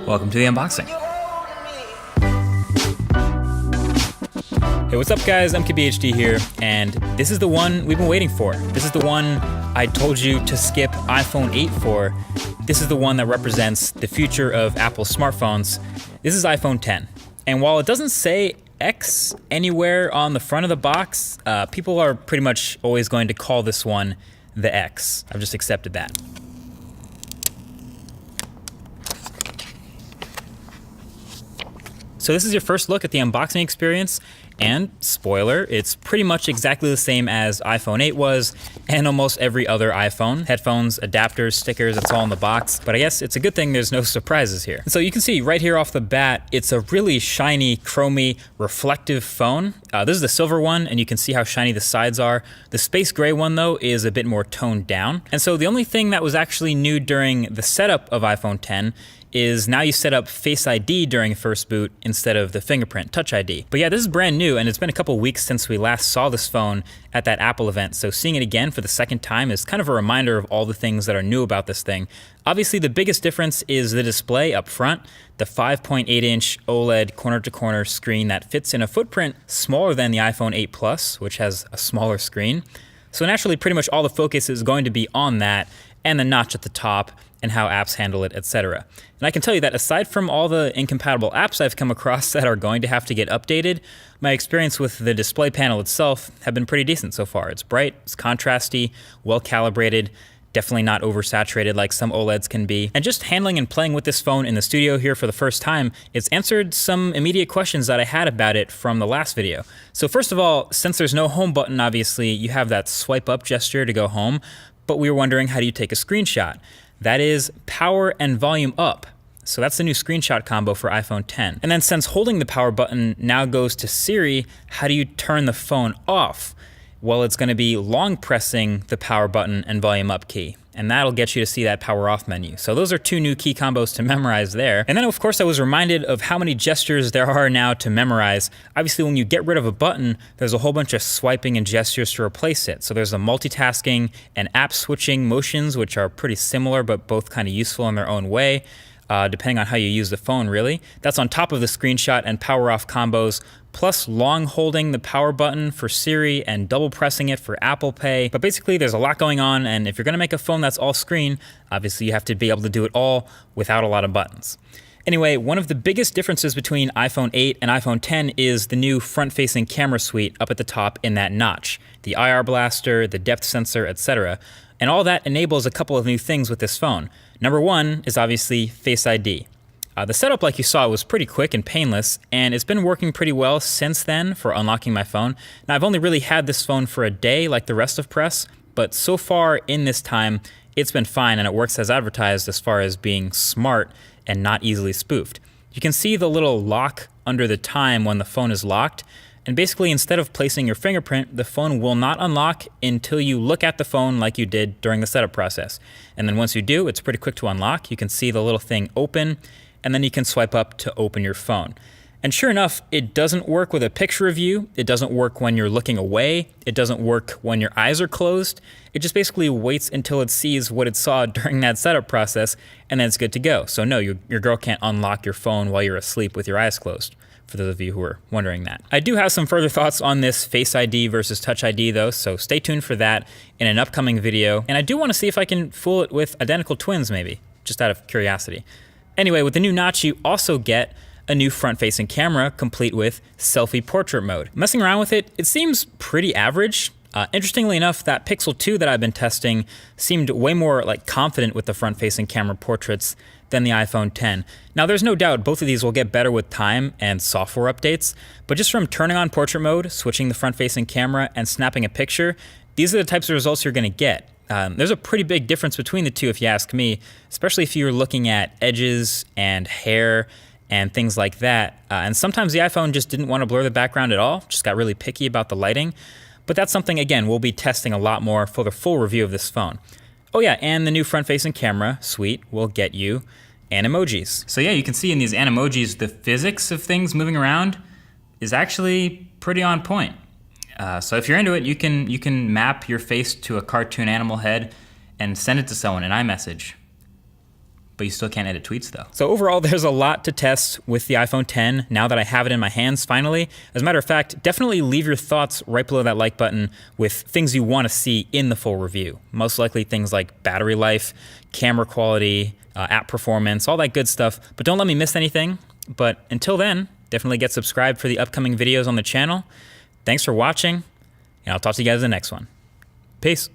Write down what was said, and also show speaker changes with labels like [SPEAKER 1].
[SPEAKER 1] Welcome to the unboxing. Hey, what's up guys? MKBHD here, and this is the one we've been waiting for. This is the one I told you to skip iPhone 8 for. This is the one that represents the future of Apple smartphones. This is iPhone 10. And while it doesn't say X anywhere on the front of the box, people are pretty much always going to call this one the X. I've just accepted that. So this is your first look at the unboxing experience, and spoiler, it's pretty much exactly the same as iPhone 8 was, and almost every other iPhone. Headphones, adapters, stickers, it's all in the box, but I guess it's a good thing there's no surprises here. And so you can see right here off the bat, it's a really shiny, chromy, reflective phone. This is the silver one, and you can see how shiny the sides are. The space gray one though is a bit more toned down. And so the only thing that was actually new during the setup of iPhone 10 is now you set up Face ID during first boot instead of the fingerprint Touch ID. But yeah, this is brand new, and it's been a couple weeks since we last saw this phone at that Apple event, so seeing it again for the second time is kind of a reminder of all the things that are new about this thing. Obviously, the biggest difference is the display up front, the 5.8-inch OLED corner-to-corner screen that fits in a footprint smaller than the iPhone 8 Plus, which has a smaller screen. So naturally, pretty much all the focus is going to be on that, and the notch at the top, and how apps handle it, etc. And I can tell you that aside from all the incompatible apps I've come across that are going to have to get updated, my experience with the display panel itself have been pretty decent so far. It's bright, it's contrasty, well calibrated, definitely not oversaturated like some OLEDs can be. And just handling and playing with this phone in the studio here for the first time, it's answered some immediate questions that I had about it from the last video. So first of all, since there's no home button, obviously, you have that swipe up gesture to go home, but we were wondering, how do you take a screenshot? That is power and volume up. So that's the new screenshot combo for iPhone 10. And then since holding the power button now goes to Siri, how do you turn the phone off? Well, it's gonna be long pressing the power button and volume up key, and that'll get you to see that power off menu. So those are two new key combos to memorize there. And then of course I was reminded of how many gestures there are now to memorize. Obviously when you get rid of a button, there's a whole bunch of swiping and gestures to replace it. So there's the multitasking and app switching motions, which are pretty similar but both kind of useful in their own way. Depending on how you use the phone, really. That's on top of the screenshot and power off combos, plus long holding the power button for Siri and double pressing it for Apple Pay. But basically there's a lot going on, and if you're gonna make a phone that's all screen, obviously you have to be able to do it all without a lot of buttons. Anyway, one of the biggest differences between iPhone 8 and iPhone 10 is the new front-facing camera suite up at the top in that notch. The IR blaster, the depth sensor, etc. And all that enables a couple of new things with this phone. Number one is obviously Face ID. The setup, like you saw, was pretty quick and painless, and it's been working pretty well since then for unlocking my phone. Now, I've only really had this phone for a day like the rest of press, but so far in this time, it's been fine, and it works as advertised as far as being smart and not easily spoofed. You can see the little lock under the time when the phone is locked, and basically instead of placing your fingerprint, the phone will not unlock until you look at the phone like you did during the setup process. And then once you do, it's pretty quick to unlock. You can see the little thing open, and then you can swipe up to open your phone. And sure enough, it doesn't work with a picture of you. It doesn't work when you're looking away. It doesn't work when your eyes are closed. It just basically waits until it sees what it saw during that setup process, and then it's good to go. So no, your girl can't unlock your phone while you're asleep with your eyes closed, for those of you who are wondering that. I do have some further thoughts on this Face ID versus Touch ID though, so stay tuned for that in an upcoming video. And I do want to see if I can fool it with identical twins maybe, just out of curiosity. Anyway, with the new notch, you also get a new front-facing camera complete with selfie portrait mode. Messing around with it, it seems pretty average. Interestingly enough, that Pixel 2 that I've been testing seemed way more like confident with the front-facing camera portraits than the iPhone 10. Now there's no doubt both of these will get better with time and software updates, but just from turning on portrait mode, switching the front-facing camera, and snapping a picture, these are the types of results you're gonna get. There's a pretty big difference between the two if you ask me, especially if you're looking at edges and hair and things like that. And sometimes the iPhone just didn't want to blur the background at all, just got really picky about the lighting. But that's something, again, we'll be testing a lot more for the full review of this phone. Oh yeah, and the new front-facing camera suite will get you animojis. So yeah, you can see in these animojis, the physics of things moving around is actually pretty on point. So if you're into it, you can map your face to a cartoon animal head and send it to someone in iMessage. but you still can't edit tweets though. So overall, there's a lot to test with the iPhone 10 now that I have it in my hands finally. As a matter of fact, definitely leave your thoughts right below that like button with things you want to see in the full review. Most likely things like battery life, camera quality, app performance, all that good stuff. But don't let me miss anything. But until then, definitely get subscribed for the upcoming videos on the channel. Thanks for watching, and I'll talk to you guys in the next one. Peace.